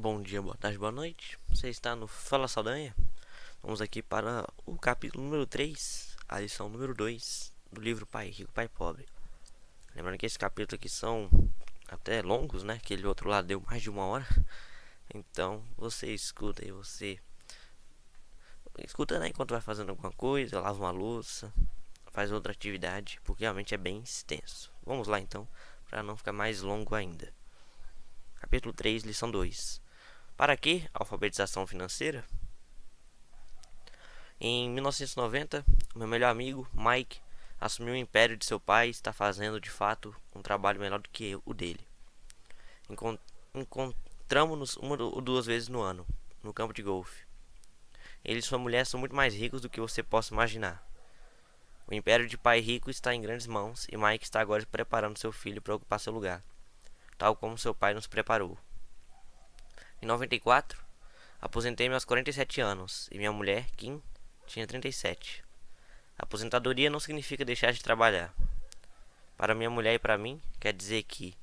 Bom dia, boa tarde, boa noite. Você está no Fala Saldanha? Vamos aqui para o capítulo número 3, a lição número 2 do livro Pai Rico, Pai Pobre. Lembrando que esse capítulo aqui são até longos, né? Aquele outro lado deu mais de 1 hora. Então você escuta e você escuta, né? Enquanto vai fazendo alguma coisa, lava uma louça, faz outra atividade, porque realmente é bem extenso. Vamos lá então, para não ficar mais longo ainda. Capítulo 3, lição 2. Para que alfabetização financeira? Em 1990, meu melhor amigo, Mike, assumiu o império de seu pai e está fazendo, de fato, um trabalho melhor do que o dele. Encontramos-nos 1 ou 2 vezes no ano, no campo de golfe. Ele e sua mulher são muito mais ricos do que você possa imaginar. O império de pai rico está em grandes mãos e Mike está agora preparando seu filho para ocupar seu lugar, tal como seu pai nos preparou. Em 94, aposentei-me aos 47 anos e minha mulher, Kim, tinha 37. Aposentadoria não significa deixar de trabalhar. Para minha mulher e para mim, quer dizer que,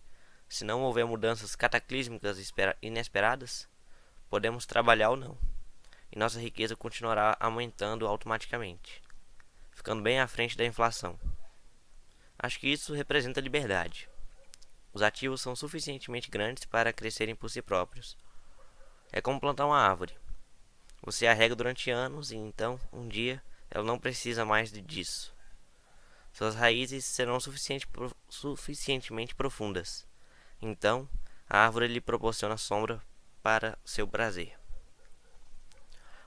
se não houver mudanças cataclísmicas inesperadas, podemos trabalhar ou não, e nossa riqueza continuará aumentando automaticamente, ficando bem à frente da inflação. Acho que isso representa liberdade. Os ativos são suficientemente grandes para crescerem por si próprios. É como plantar uma árvore. Você a rega durante anos e então, um dia, ela não precisa mais disso. Suas raízes serão suficientemente profundas. Então, a árvore lhe proporciona sombra para seu prazer.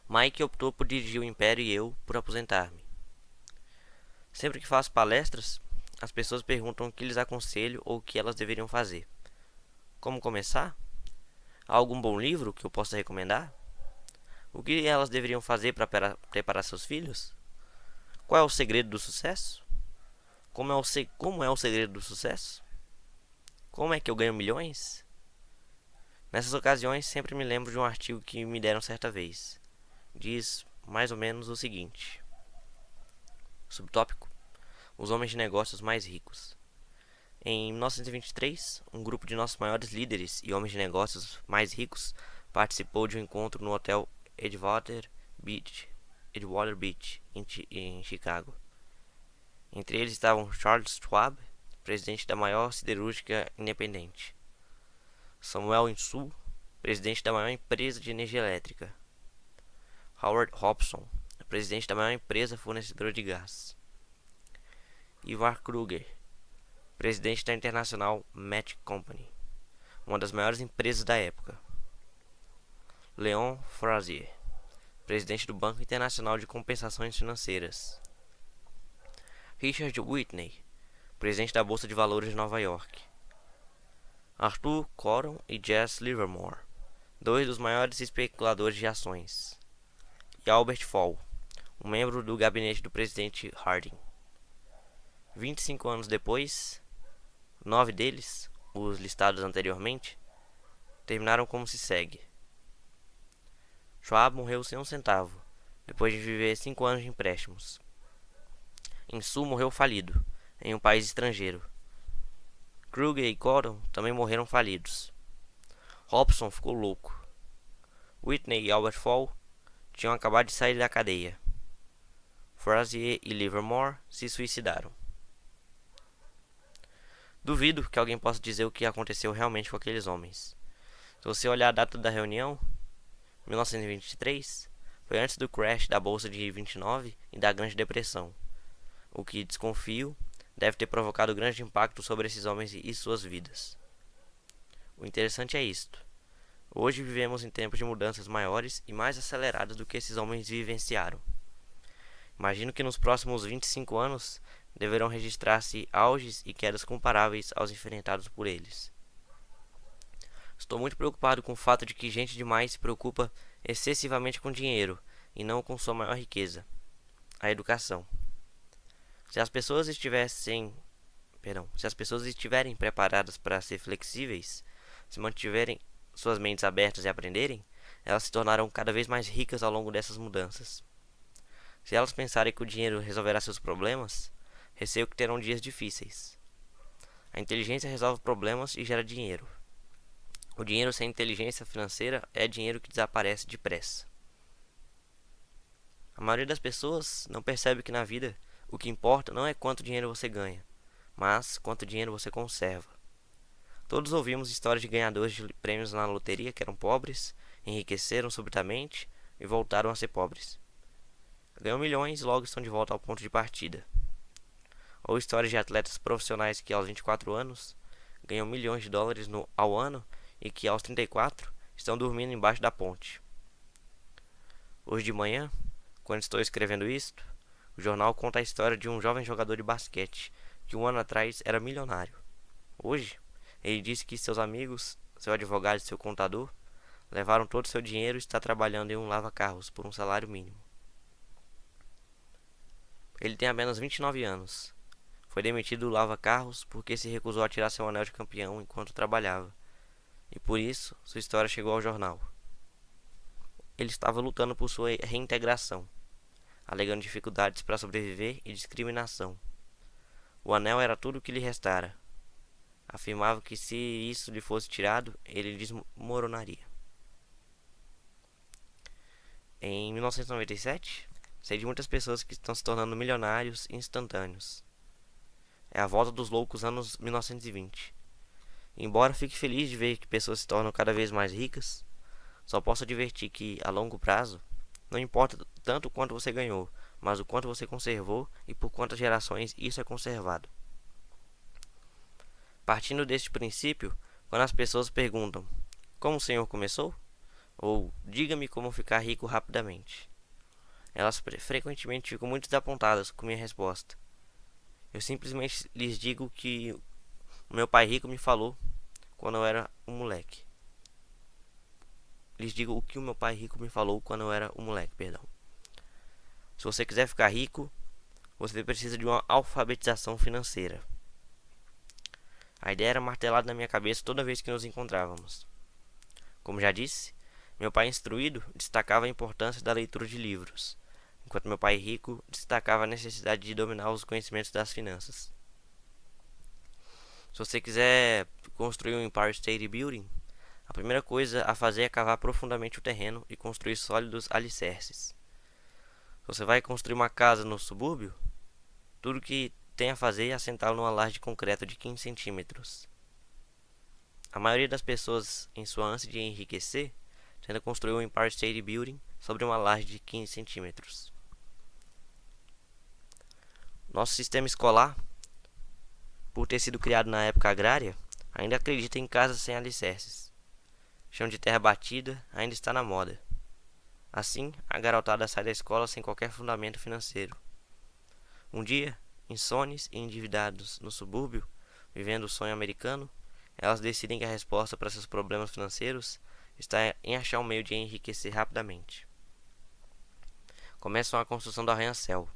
Mike optou por dirigir o império e eu por aposentar-me. Sempre que faço palestras, as pessoas perguntam o que lhes aconselho ou o que elas deveriam fazer. Como começar? Há algum bom livro que eu possa recomendar? O que elas deveriam fazer para preparar seus filhos? Qual é o segredo do sucesso? Como é o segredo do sucesso? Como é que eu ganho milhões? Nessas ocasiões, sempre me lembro de um artigo que me deram certa vez. Diz mais ou menos o seguinte: subtópico: os homens de negócios mais ricos. Em 1923, um grupo de nossos maiores líderes e homens de negócios mais ricos participou de um encontro no hotel Edgewater Beach, em Chicago. Entre eles estavam Charles Schwab, presidente da maior siderúrgica independente; Samuel Insull, presidente da maior empresa de energia elétrica; Howard Hobson, presidente da maior empresa fornecedora de gás; Ivar Kruger, presidente da International Match Company, uma das maiores empresas da época; Leon Frazier, presidente do Banco Internacional de Compensações Financeiras; Richard Whitney, presidente da Bolsa de Valores de Nova York; Arthur Coron e Jesse Livermore, dois dos maiores especuladores de ações; e Albert Fall, um membro do gabinete do presidente Harding. 25 anos depois, 9 deles, os listados anteriormente, terminaram como se segue. Schwab morreu sem um centavo, depois de viver 5 anos de empréstimos. Insull morreu falido, em um país estrangeiro. Kruger e Coron também morreram falidos. Hobson ficou louco. Whitney e Albert Fall tinham acabado de sair da cadeia. Frazier e Livermore se suicidaram. Duvido que alguém possa dizer o que aconteceu realmente com aqueles homens. Se você olhar a data da reunião, 1923, foi antes do crash da Bolsa de 29 e da Grande Depressão, o que, desconfio, deve ter provocado grande impacto sobre esses homens e suas vidas. O interessante é isto: hoje vivemos em tempos de mudanças maiores e mais aceleradas do que esses homens vivenciaram. Imagino que nos próximos 25 anos deverão registrar-se auges e quedas comparáveis aos enfrentados por eles. Estou muito preocupado com o fato de que gente demais se preocupa excessivamente com dinheiro e não com sua maior riqueza, a educação. Se as pessoas estiverem preparadas para ser flexíveis, se mantiverem suas mentes abertas e aprenderem, elas se tornarão cada vez mais ricas ao longo dessas mudanças. Se elas pensarem que o dinheiro resolverá seus problemas, receio que terão dias difíceis. A inteligência resolve problemas e gera dinheiro. O dinheiro sem inteligência financeira é dinheiro que desaparece depressa. A maioria das pessoas não percebe que na vida o que importa não é quanto dinheiro você ganha, mas quanto dinheiro você conserva. Todos ouvimos histórias de ganhadores de prêmios na loteria que eram pobres, enriqueceram subitamente e voltaram a ser pobres. Ganham milhões e logo estão de volta ao ponto de partida. Ou histórias de atletas profissionais que aos 24 anos ganham milhões de dólares ao ano e que aos 34 estão dormindo embaixo da ponte. Hoje de manhã, quando estou escrevendo isto, o jornal conta a história de um jovem jogador de basquete que um ano atrás era milionário. Hoje, ele disse que seus amigos, seu advogado e seu contador levaram todo o seu dinheiro e está trabalhando em um lava-carros por um salário mínimo. Ele tem apenas 29 anos. Foi demitido do lava-carros porque se recusou a tirar seu anel de campeão enquanto trabalhava. E por isso, sua história chegou ao jornal. Ele estava lutando por sua reintegração, alegando dificuldades para sobreviver e discriminação. O anel era tudo o que lhe restara. Afirmava que se isso lhe fosse tirado, ele desmoronaria. Em 1997, sei de muitas pessoas que estão se tornando milionários instantâneos. É a volta dos loucos anos 1920. Embora fique feliz de ver que pessoas se tornam cada vez mais ricas, só posso advertir que, a longo prazo, não importa tanto o quanto você ganhou, mas o quanto você conservou e por quantas gerações isso é conservado. Partindo deste princípio, quando as pessoas perguntam: como o senhor começou? Ou diga-me como ficar rico rapidamente, elas frequentemente ficam muito desapontadas com minha resposta. Eu simplesmente lhes digo que o meu pai rico me falou quando eu era um moleque. Lhes digo o que o meu pai rico me falou quando eu era um moleque, perdão. Se você quiser ficar rico, você precisa de uma alfabetização financeira. A ideia era martelada na minha cabeça toda vez que nos encontrávamos. Como já disse, meu pai instruído destacava a importância da leitura de livros, enquanto meu pai rico destacava a necessidade de dominar os conhecimentos das finanças. Se você quiser construir um Empire State Building, a primeira coisa a fazer é cavar profundamente o terreno e construir sólidos alicerces. Se você vai construir uma casa no subúrbio, tudo que tem a fazer é assentá-lo numa laje de concreto de 15 centímetros. A maioria das pessoas, em sua ânsia de enriquecer, tenta construir um Empire State Building sobre uma laje de 15 centímetros. Nosso sistema escolar, por ter sido criado na época agrária, ainda acredita em casas sem alicerces. Chão de terra batida ainda está na moda. Assim, a garotada sai da escola sem qualquer fundamento financeiro. Um dia, insones e endividados no subúrbio, vivendo o sonho americano, elas decidem que a resposta para seus problemas financeiros está em achar um meio de enriquecer rapidamente. Começam a construção do arranha-céu.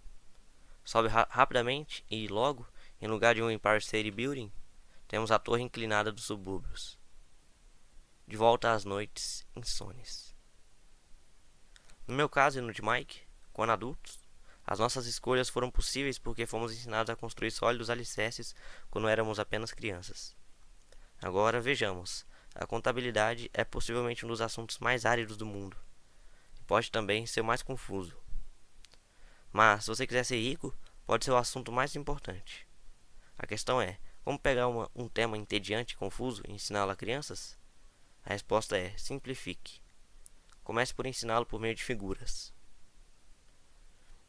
Sobe rapidamente e, logo, em lugar de um Empire State Building, temos a torre inclinada dos subúrbios. De volta às noites insones. No meu caso e no de Mike, quando adultos, as nossas escolhas foram possíveis porque fomos ensinados a construir sólidos alicerces quando éramos apenas crianças. Agora vejamos, a contabilidade é possivelmente um dos assuntos mais áridos do mundo. E pode também ser o mais confuso. Mas, se você quiser ser rico, pode ser o assunto mais importante. A questão é, como pegar um tema entediante e confuso e ensiná-lo a crianças? A resposta é, simplifique. Comece por ensiná-lo por meio de figuras.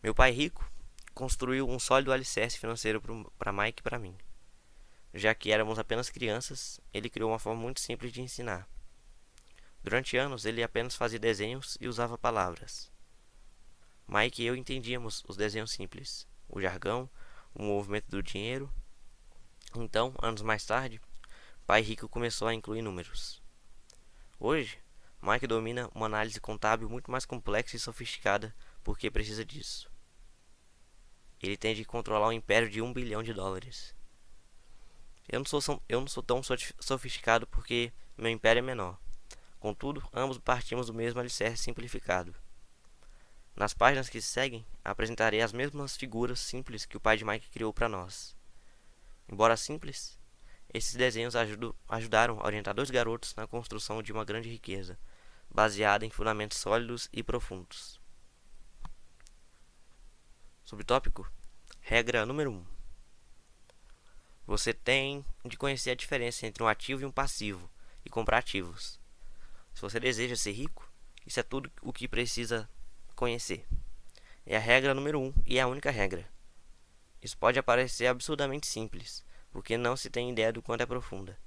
Meu pai rico construiu um sólido alicerce financeiro para Mike e para mim. Já que éramos apenas crianças, ele criou uma forma muito simples de ensinar. Durante anos, ele apenas fazia desenhos e usava palavras. Mike e eu entendíamos os desenhos simples, o jargão, o movimento do dinheiro. Então, anos mais tarde, pai rico começou a incluir números. Hoje, Mike domina uma análise contábil muito mais complexa e sofisticada porque precisa disso. Ele tem de controlar um império de $1 bilhão. Eu não sou tão sofisticado porque meu império é menor. Contudo, ambos partimos do mesmo alicerce simplificado. Nas páginas que se seguem, apresentarei as mesmas figuras simples que o pai de Mike criou para nós. Embora simples, Esses desenhos ajudaram a orientar dois garotos na construção de uma grande riqueza, baseada em fundamentos sólidos e profundos. Subtópico: regra número 1. Você tem de conhecer a diferença entre um ativo e um passivo e comprar ativos. Se você deseja ser rico, isso é tudo o que precisa conhecer. É a regra número 1 e é a única regra. Isso pode parecer absurdamente simples, porque não se tem ideia do quanto é profunda.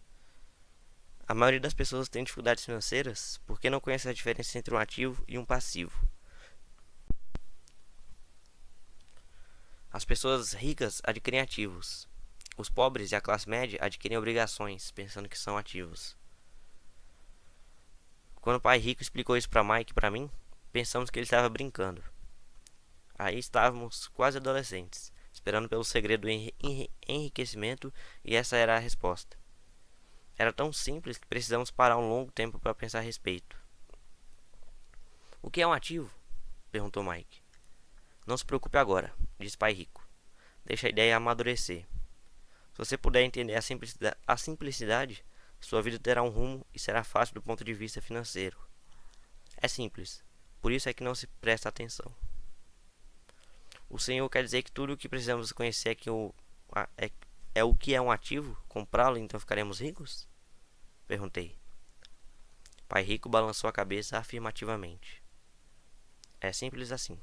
A maioria das pessoas tem dificuldades financeiras porque não conhece a diferença entre um ativo e um passivo. As pessoas ricas adquirem ativos. Os pobres e a classe média adquirem obrigações, pensando que são ativos. Quando o pai rico explicou isso para Mike e para mim, pensamos que ele estava brincando. Aí estávamos quase adolescentes, esperando pelo segredo do enriquecimento, e essa era a resposta. Era tão simples que precisamos parar um longo tempo para pensar a respeito. O que é um ativo? Perguntou Mike. Não se preocupe agora, disse pai rico. Deixa a ideia amadurecer. Se você puder entender a simplicidade, sua vida terá um rumo e será fácil do ponto de vista financeiro. É simples, por isso é que não se presta atenção. O senhor quer dizer que tudo o que precisamos conhecer é o que é um ativo? Comprá-lo e então ficaremos ricos? Perguntei. Pai rico balançou a cabeça afirmativamente. É simples assim.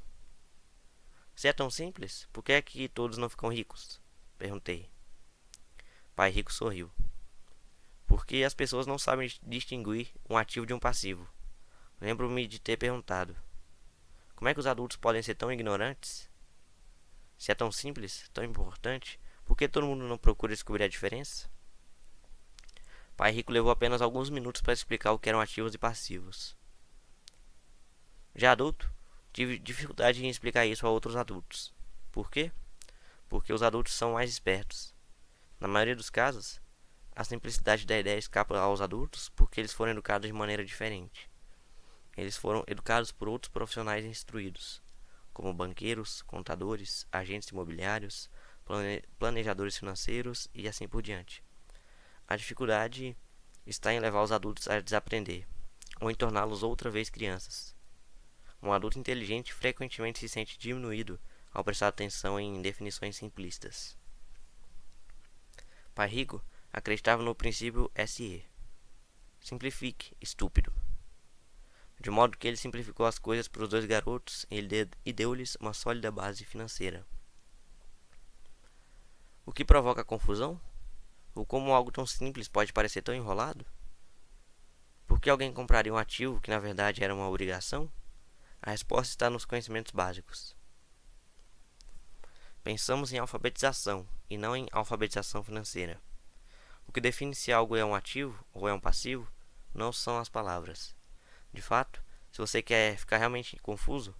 Se é tão simples, por que é que todos não ficam ricos? Perguntei. Pai rico sorriu. Porque as pessoas não sabem distinguir um ativo de um passivo. Lembro-me de ter perguntado: como é que os adultos podem ser tão ignorantes? Se é tão simples, tão importante, por que todo mundo não procura descobrir a diferença? Pai rico levou apenas alguns minutos para explicar o que eram ativos e passivos. Já adulto, tive dificuldade em explicar isso a outros adultos. Por quê? Porque os adultos são mais espertos. Na maioria dos casos, a simplicidade da ideia escapa aos adultos porque eles foram educados de maneira diferente. Eles foram educados por outros profissionais instruídos, como banqueiros, contadores, agentes imobiliários, planejadores financeiros e assim por diante. A dificuldade está em levar os adultos a desaprender, ou em torná-los outra vez crianças. Um adulto inteligente frequentemente se sente diminuído ao prestar atenção em definições simplistas. Pai rico acreditava no princípio SE. Simplifique, estúpido. De modo que ele simplificou as coisas para os dois garotos e deu-lhes uma sólida base financeira. O que provoca confusão? Ou como algo tão simples pode parecer tão enrolado? Por que alguém compraria um ativo que na verdade era uma obrigação? A resposta está nos conhecimentos básicos. Pensamos em alfabetização e não em alfabetização financeira. O que define se algo é um ativo ou é um passivo não são as palavras. De fato, se você quer ficar realmente confuso,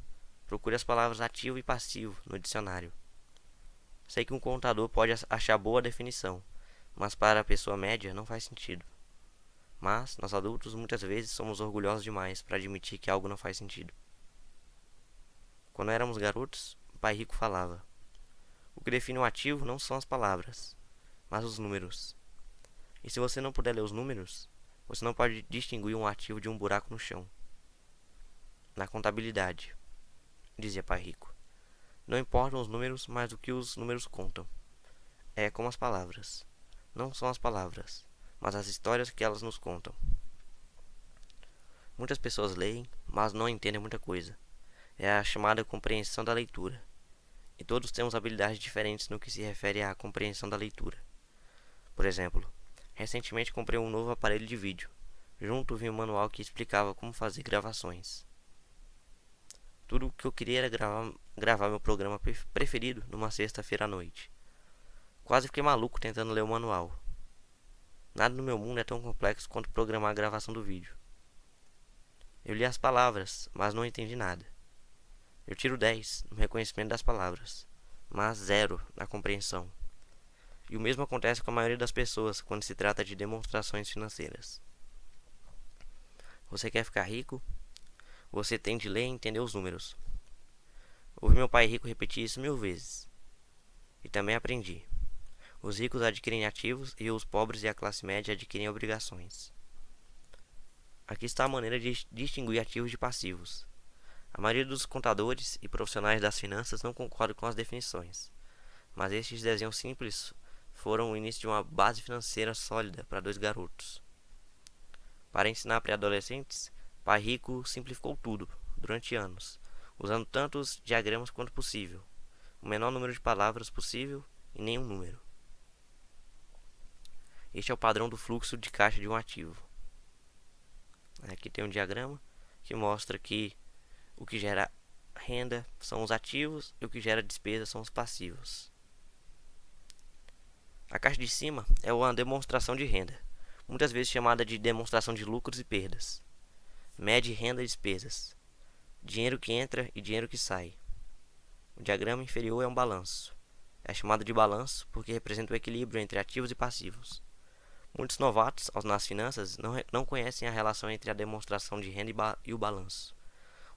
procure as palavras ativo e passivo no dicionário. Sei que um contador pode achar boa a definição, mas para a pessoa média não faz sentido. Mas, nós adultos muitas vezes somos orgulhosos demais para admitir que algo não faz sentido. Quando éramos garotos, o pai rico falava: o que define um ativo não são as palavras, mas os números. E se você não puder ler os números, você não pode distinguir um ativo de um buraco no chão. Na contabilidade, dizia pai rico, não importam os números mais do que os números contam. É como as palavras. Não são as palavras, mas as histórias que elas nos contam. Muitas pessoas leem, mas não entendem muita coisa. É a chamada compreensão da leitura. E todos temos habilidades diferentes no que se refere à compreensão da leitura. Por exemplo, recentemente comprei um novo aparelho de vídeo. Junto vi um manual que explicava como fazer gravações. Tudo o que eu queria era gravar meu programa preferido numa sexta-feira à noite. Quase fiquei maluco tentando ler o manual. Nada no meu mundo é tão complexo quanto programar a gravação do vídeo. Eu li as palavras, mas não entendi nada. Eu tiro 10 no reconhecimento das palavras, mas 0 na compreensão. E o mesmo acontece com a maioria das pessoas quando se trata de demonstrações financeiras. Você quer ficar rico? Você tem de ler e entender os números. Ouvi meu pai rico repetir isso 1000 vezes. E também aprendi. Os ricos adquirem ativos e os pobres e a classe média adquirem obrigações. Aqui está a maneira de distinguir ativos de passivos. A maioria dos contadores e profissionais das finanças não concordam com as definições, mas estes desenhos simples foram o início de uma base financeira sólida para dois garotos. Para ensinar pré-adolescentes, Pai Rico simplificou tudo, durante anos, usando tantos diagramas quanto possível, o menor número de palavras possível e nenhum número. Este é o padrão do fluxo de caixa de um ativo. Aqui tem um diagrama que mostra que o que gera renda são os ativos e o que gera despesa são os passivos. A caixa de cima é uma demonstração de renda, muitas vezes chamada de demonstração de lucros e perdas. Mede renda e despesas, dinheiro que entra e dinheiro que sai. O diagrama inferior é um balanço. É chamado de balanço porque representa o equilíbrio entre ativos e passivos. Muitos novatos nas finanças não conhecem a relação entre a demonstração de renda e o balanço.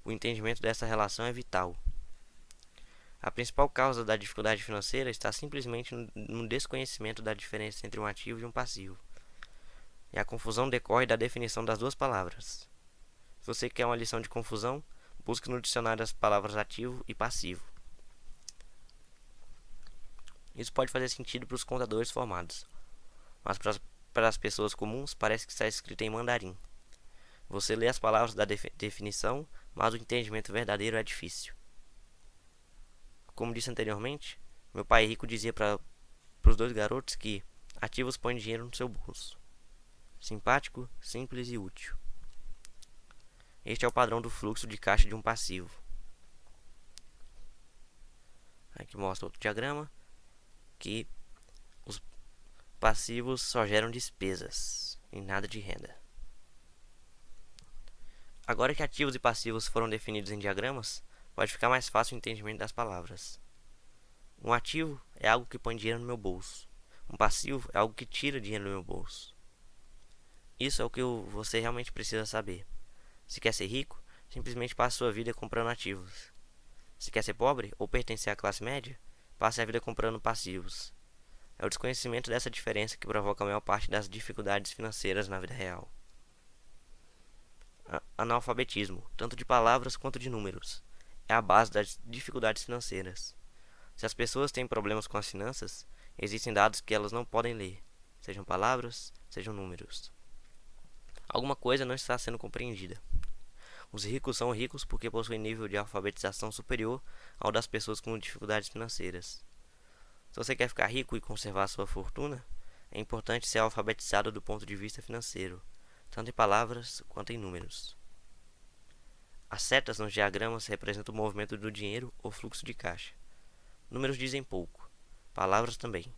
O entendimento dessa relação é vital. A principal causa da dificuldade financeira está simplesmente no desconhecimento da diferença entre um ativo e um passivo. E a confusão decorre da definição das duas palavras. Se você quer uma lição de confusão, busque no dicionário as palavras ativo e passivo. Isso pode fazer sentido para os contadores formados, mas para as pessoas comuns parece que está escrito em mandarim. Você lê as palavras da definição, mas o entendimento verdadeiro é difícil. Como disse anteriormente, meu pai rico dizia para os dois garotos que ativos põem dinheiro no seu bolso. Simpático, simples e útil. Este é o padrão do fluxo de caixa de um passivo. Aqui mostra outro diagrama que os passivos só geram despesas e nada de renda. Agora que ativos e passivos foram definidos em diagramas, pode ficar mais fácil o entendimento das palavras. Um ativo é algo que põe dinheiro no meu bolso. Um passivo é algo que tira dinheiro do meu bolso. Isso é o que você realmente precisa saber. Se quer ser rico, simplesmente passe sua vida comprando ativos. Se quer ser pobre ou pertencer à classe média, passe a vida comprando passivos. É o desconhecimento dessa diferença que provoca a maior parte das dificuldades financeiras na vida real. Analfabetismo, tanto de palavras quanto de números, é a base das dificuldades financeiras. Se as pessoas têm problemas com as finanças, existem dados que elas não podem ler, sejam palavras, sejam números. Alguma coisa não está sendo compreendida. Os ricos são ricos porque possuem nível de alfabetização superior ao das pessoas com dificuldades financeiras. Se você quer ficar rico e conservar sua fortuna, é importante ser alfabetizado do ponto de vista financeiro, tanto em palavras quanto em números. As setas nos diagramas representam o movimento do dinheiro ou fluxo de caixa. Números dizem pouco, palavras também.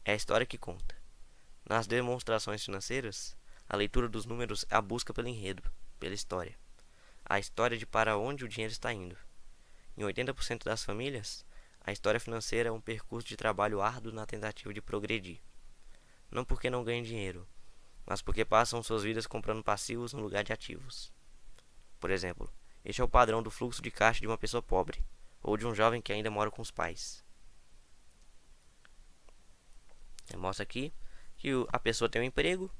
É a história que conta. Nas demonstrações financeiras, a leitura dos números é a busca pelo enredo, pela história. A história de para onde o dinheiro está indo. Em 80% das famílias, a história financeira é um percurso de trabalho árduo na tentativa de progredir. Não porque não ganhem dinheiro, mas porque passam suas vidas comprando passivos no lugar de ativos. Por exemplo, este é o padrão do fluxo de caixa de uma pessoa pobre, ou de um jovem que ainda mora com os pais. Mostra aqui que a pessoa tem um emprego,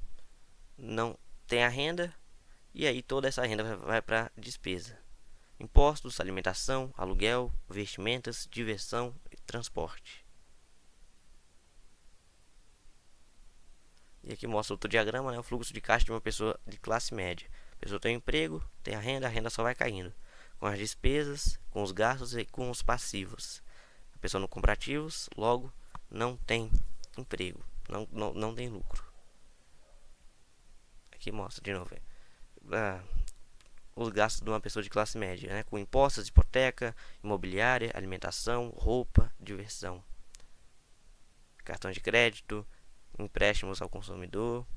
não tem a renda, e aí toda essa renda vai para despesa. Impostos, alimentação, aluguel, vestimentas, diversão e transporte. E aqui mostra outro diagrama, o fluxo de caixa de uma pessoa de classe média. A pessoa tem um emprego, tem a renda só vai caindo. Com as despesas, com os gastos e com os passivos. A pessoa não compra ativos, logo não tem emprego, não tem lucro. Aqui mostra de novo os gastos de uma pessoa de classe média, com impostos, hipoteca, imobiliária, alimentação, roupa, diversão, cartão de crédito, empréstimos ao consumidor.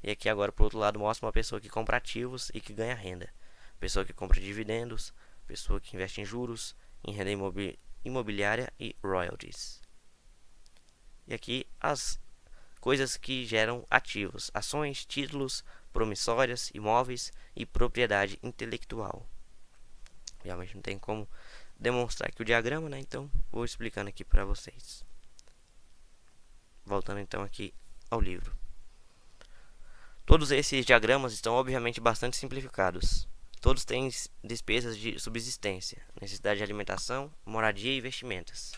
E aqui agora, por outro lado, mostra uma pessoa que compra ativos e que ganha renda. Pessoa que compra dividendos, pessoa que investe em juros, em renda imobiliária e royalties. E aqui as coisas que geram ativos: ações, títulos, promissórias, imóveis e propriedade intelectual. Realmente não tem como demonstrar aqui o diagrama, né? Então vou explicando aqui para vocês. Voltando então aqui ao livro. Todos esses diagramas estão obviamente bastante simplificados. Todos têm despesas de subsistência, necessidade de alimentação, moradia e vestimentas.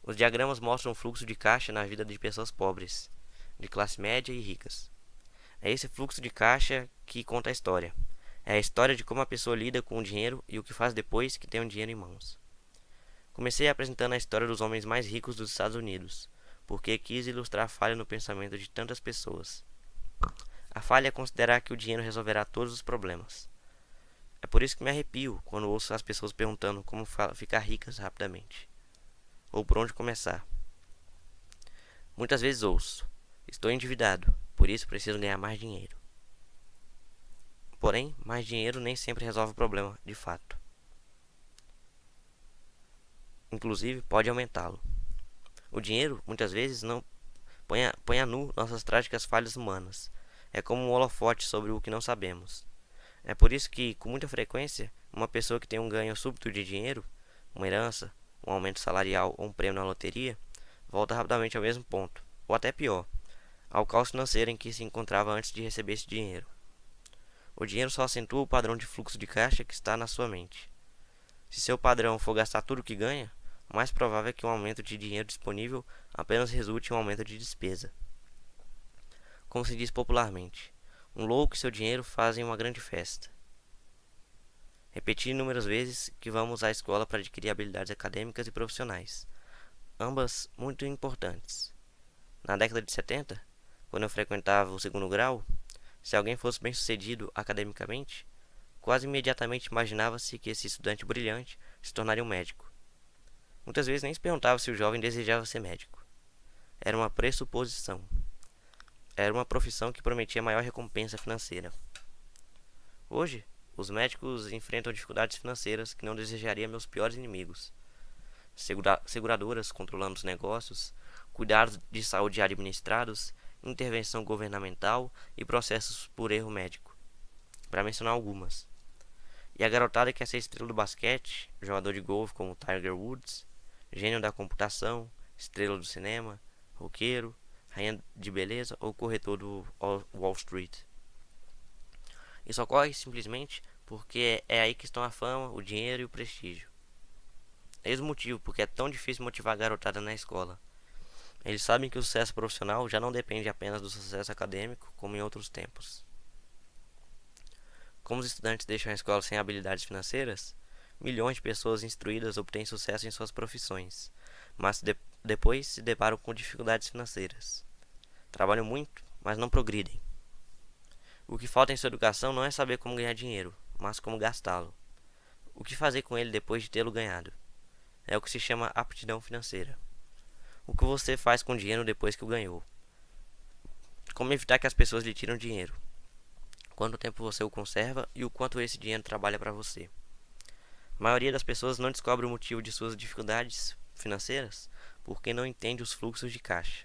Os diagramas mostram o fluxo de caixa na vida de pessoas pobres, de classe média e ricas. É esse fluxo de caixa que conta a história. É a história de como a pessoa lida com o dinheiro e o que faz depois que tem o dinheiro em mãos. Comecei apresentando a história dos homens mais ricos dos Estados Unidos, porque quis ilustrar a falha no pensamento de tantas pessoas. A falha é considerar que o dinheiro resolverá todos os problemas. É por isso que me arrepio quando ouço as pessoas perguntando como ficar ricas rapidamente, ou por onde começar. Muitas vezes ouço: estou endividado, por isso preciso ganhar mais dinheiro. Porém, mais dinheiro nem sempre resolve o problema, de fato. Inclusive, pode aumentá-lo. O dinheiro, muitas vezes, não põe a nu nossas trágicas falhas humanas. É como um holofote sobre o que não sabemos. É por isso que, com muita frequência, uma pessoa que tem um ganho súbito de dinheiro, uma herança, um aumento salarial ou um prêmio na loteria, volta rapidamente ao mesmo ponto, ou até pior, ao caos financeiro em que se encontrava antes de receber esse dinheiro. O dinheiro só acentua o padrão de fluxo de caixa que está na sua mente. Se seu padrão for gastar tudo o que ganha, o mais provável é que um aumento de dinheiro disponível apenas resulte em um aumento de despesa. Como se diz popularmente, um louco e seu dinheiro fazem uma grande festa. Repeti inúmeras vezes que vamos à escola para adquirir habilidades acadêmicas e profissionais, ambas muito importantes. Na década de 70, quando eu frequentava o segundo grau, se alguém fosse bem-sucedido academicamente, quase imediatamente imaginava-se que esse estudante brilhante se tornaria um médico. Muitas vezes nem se perguntava se o jovem desejava ser médico. Era uma pressuposição. Era uma profissão que prometia maior recompensa financeira. Hoje, os médicos enfrentam dificuldades financeiras que não desejaria meus piores inimigos. Seguradoras controlando os negócios, cuidados de saúde administrados, intervenção governamental e processos por erro médico, para mencionar algumas. E a garotada quer ser estrela do basquete, jogador de golfe como Tiger Woods, gênio da computação, estrela do cinema, roqueiro, rainha de beleza ou corretor do Wall Street. Isso ocorre simplesmente porque é aí que estão a fama, o dinheiro e o prestígio. Eis o motivo porque é tão difícil motivar a garotada na escola. Eles sabem que o sucesso profissional já não depende apenas do sucesso acadêmico, como em outros tempos. Como os estudantes deixam a escola sem habilidades financeiras, milhões de pessoas instruídas obtêm sucesso em suas profissões, mas depois se deparam com dificuldades financeiras. Trabalham muito, mas não progridem. O que falta em sua educação não é saber como ganhar dinheiro, mas como gastá-lo. O que fazer com ele depois de tê-lo ganhado? É o que se chama aptidão financeira. O que você faz com o dinheiro depois que o ganhou? Como evitar que as pessoas lhe tiram dinheiro? Quanto tempo você o conserva e o quanto esse dinheiro trabalha para você? A maioria das pessoas não descobre o motivo de suas dificuldades financeiras porque não entende os fluxos de caixa.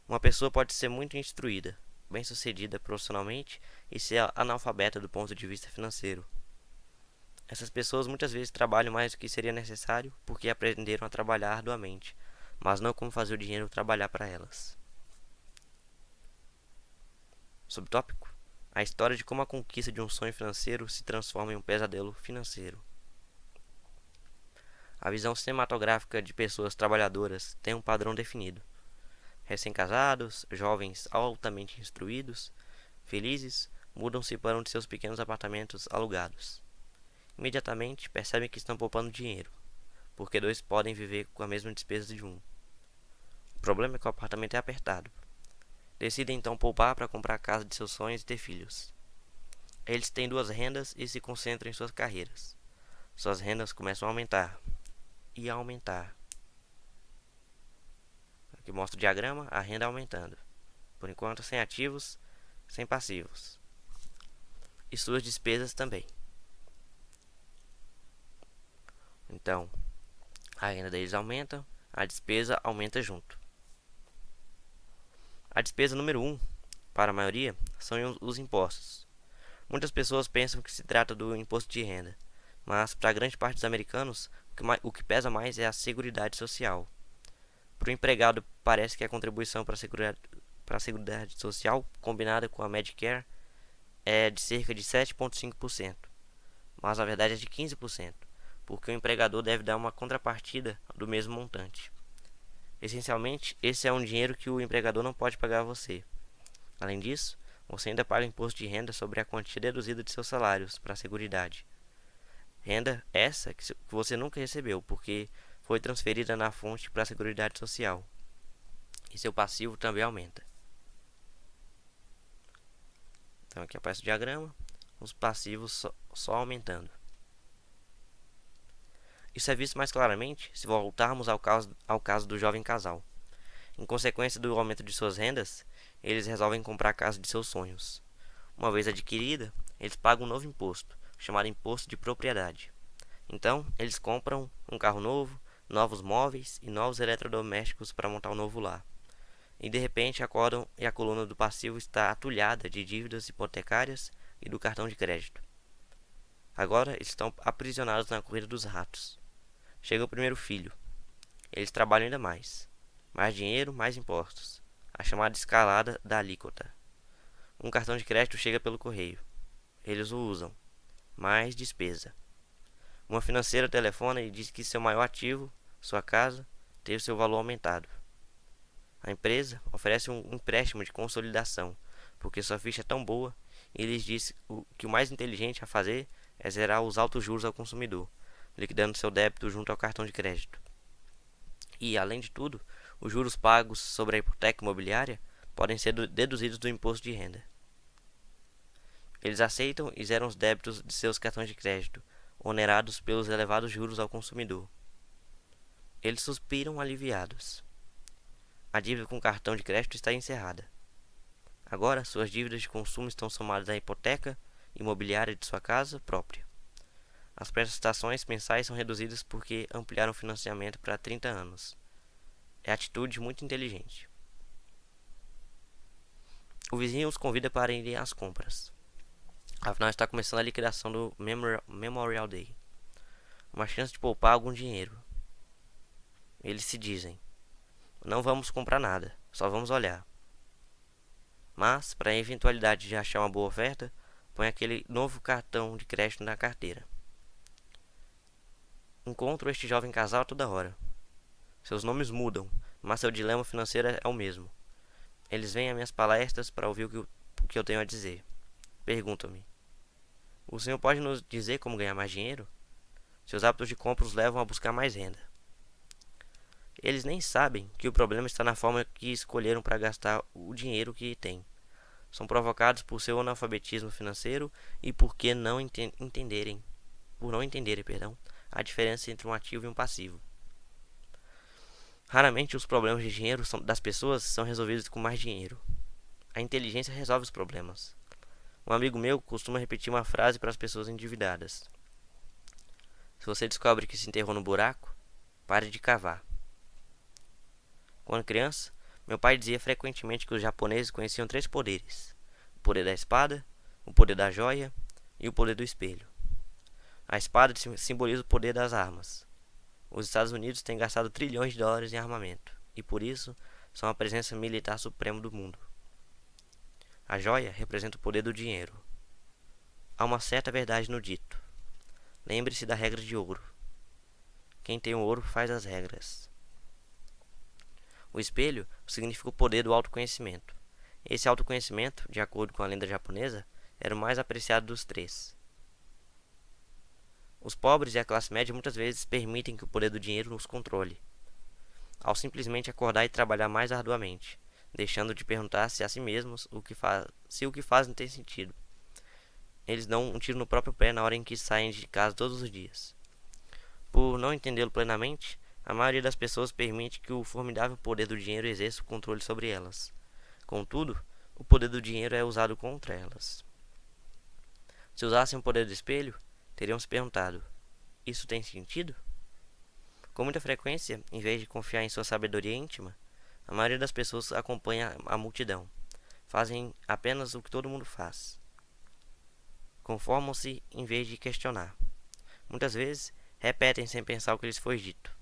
Uma pessoa pode ser muito instruída, bem-sucedida profissionalmente e ser analfabeta do ponto de vista financeiro. Essas pessoas muitas vezes trabalham mais do que seria necessário porque aprenderam a trabalhar arduamente, mas não como fazer o dinheiro trabalhar para elas. Subtópico: a história de como a conquista de um sonho financeiro se transforma em um pesadelo financeiro. A visão cinematográfica de pessoas trabalhadoras tem um padrão definido. Recém-casados, jovens altamente instruídos, felizes, mudam-se para um de seus pequenos apartamentos alugados. Imediatamente percebem que estão poupando dinheiro, porque dois podem viver com a mesma despesa de um. O problema é que o apartamento é apertado. Decidem então poupar para comprar a casa de seus sonhos e ter filhos. Eles têm duas rendas e se concentram em suas carreiras. Suas rendas começam a aumentar e a aumentar. Aqui mostra o diagrama, a renda aumentando. Por enquanto sem ativos, sem passivos. E suas despesas também. Então, a renda deles aumenta, a despesa aumenta junto. A despesa número 1, para a maioria, são os impostos. Muitas pessoas pensam que se trata do imposto de renda, mas para grande parte dos americanos, o que pesa mais é a Seguridade Social. Para o empregado, parece que a contribuição para a Seguridade Social, combinada com a Medicare, é de cerca de 7,5%, mas na verdade é de 15%, porque o empregador deve dar uma contrapartida do mesmo montante. Essencialmente, esse é um dinheiro que o empregador não pode pagar a você. Além disso, você ainda paga imposto de renda sobre a quantia deduzida de seus salários para a Seguridade. Renda essa que você nunca recebeu, porque foi transferida na fonte para a Seguridade Social. E seu passivo também aumenta. Então aqui aparece o diagrama, os passivos só aumentando. Isso é visto mais claramente se voltarmos ao caso do jovem casal. Em consequência do aumento de suas rendas, eles resolvem comprar a casa de seus sonhos. Uma vez adquirida, eles pagam um novo imposto, chamado Imposto de Propriedade. Então, eles compram um carro novo, novos móveis e novos eletrodomésticos para montar um novo lar. E de repente acordam e a coluna do passivo está atulhada de dívidas hipotecárias e do cartão de crédito. Agora estão aprisionados na corrida dos ratos. Chega o primeiro filho. Eles trabalham ainda mais. Mais dinheiro, mais impostos. A chamada escalada da alíquota. Um cartão de crédito chega pelo correio. Eles o usam. Mais despesa. Uma financeira telefona e diz que seu maior ativo, sua casa, teve seu valor aumentado. A empresa oferece um empréstimo de consolidação, porque sua ficha é tão boa, e lhes diz que o mais inteligente a fazer é zerar os altos juros ao consumidor, liquidando seu débito junto ao cartão de crédito. E, além de tudo, os juros pagos sobre a hipoteca imobiliária podem ser deduzidos do imposto de renda. Eles aceitam e zeram os débitos de seus cartões de crédito, onerados pelos elevados juros ao consumidor. Eles suspiram aliviados. A dívida com o cartão de crédito está encerrada. Agora, suas dívidas de consumo estão somadas à hipoteca imobiliária de sua casa própria. As prestações mensais são reduzidas porque ampliaram o financiamento para 30 anos. É atitude muito inteligente. O vizinho os convida para irem às compras. Afinal, está começando a liquidação do Memorial Day. Uma chance de poupar algum dinheiro. Eles se dizem: não vamos comprar nada, só vamos olhar. Mas, para a eventualidade de achar uma boa oferta, põe aquele novo cartão de crédito na carteira. Encontro este jovem casal a toda hora. Seus nomes mudam, mas seu dilema financeiro é o mesmo. Eles vêm a minhas palestras para ouvir o que eu tenho a dizer. Perguntam-me: o senhor pode nos dizer como ganhar mais dinheiro? Seus hábitos de compra os levam a buscar mais renda. Eles nem sabem que o problema está na forma que escolheram para gastar o dinheiro que têm. São provocados por seu analfabetismo financeiro e por não entenderem, a diferença entre um ativo e um passivo. Raramente os problemas de dinheiro das pessoas são resolvidos com mais dinheiro. A inteligência resolve os problemas. Um amigo meu costuma repetir uma frase para as pessoas endividadas: se você descobre que se enterrou no buraco, pare de cavar. Quando criança, meu pai dizia frequentemente que os japoneses conheciam 3 poderes: o poder da espada, o poder da joia e o poder do espelho. A espada simboliza o poder das armas. Os Estados Unidos têm gastado trilhões de dólares em armamento, e por isso são a presença militar suprema do mundo. A joia representa o poder do dinheiro. Há uma certa verdade no dito. Lembre-se da regra de ouro. Quem tem o ouro faz as regras. O espelho significa o poder do autoconhecimento. Esse autoconhecimento, de acordo com a lenda japonesa, era o mais apreciado dos 3. Os pobres e a classe média muitas vezes permitem que o poder do dinheiro nos controle, ao simplesmente acordar e trabalhar mais arduamente, deixando de perguntar-se a si mesmos se o que fazem tem sentido. Eles dão um tiro no próprio pé na hora em que saem de casa todos os dias. Por não entendê-lo plenamente, a maioria das pessoas permite que o formidável poder do dinheiro exerça o controle sobre elas. Contudo, o poder do dinheiro é usado contra elas. Se usassem o poder do espelho, teriam se perguntado: isso tem sentido? Com muita frequência, em vez de confiar em sua sabedoria íntima, a maioria das pessoas acompanha a multidão. Fazem apenas o que todo mundo faz. Conformam-se em vez de questionar. Muitas vezes, repetem sem pensar o que lhes foi dito.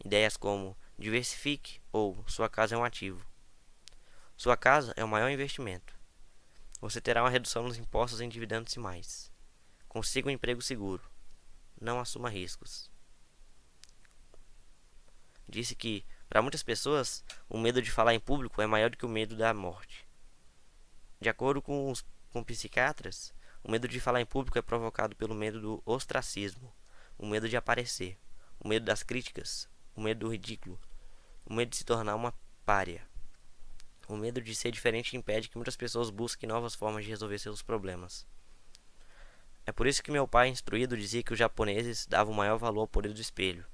Ideias como diversifique ou sua casa é um ativo. Sua casa é o maior investimento. Você terá uma redução nos impostos endividando-se mais. Consiga um emprego seguro. Não assuma riscos. Disse que, para muitas pessoas, o medo de falar em público é maior do que o medo da morte. De acordo com psiquiatras, o medo de falar em público é provocado pelo medo do ostracismo, o medo de aparecer, o medo das críticas, o medo do ridículo, o medo de se tornar uma pária. O medo de ser diferente impede que muitas pessoas busquem novas formas de resolver seus problemas. É por isso que meu pai, instruído, dizia que os japoneses davam maior valor ao poder do espelho,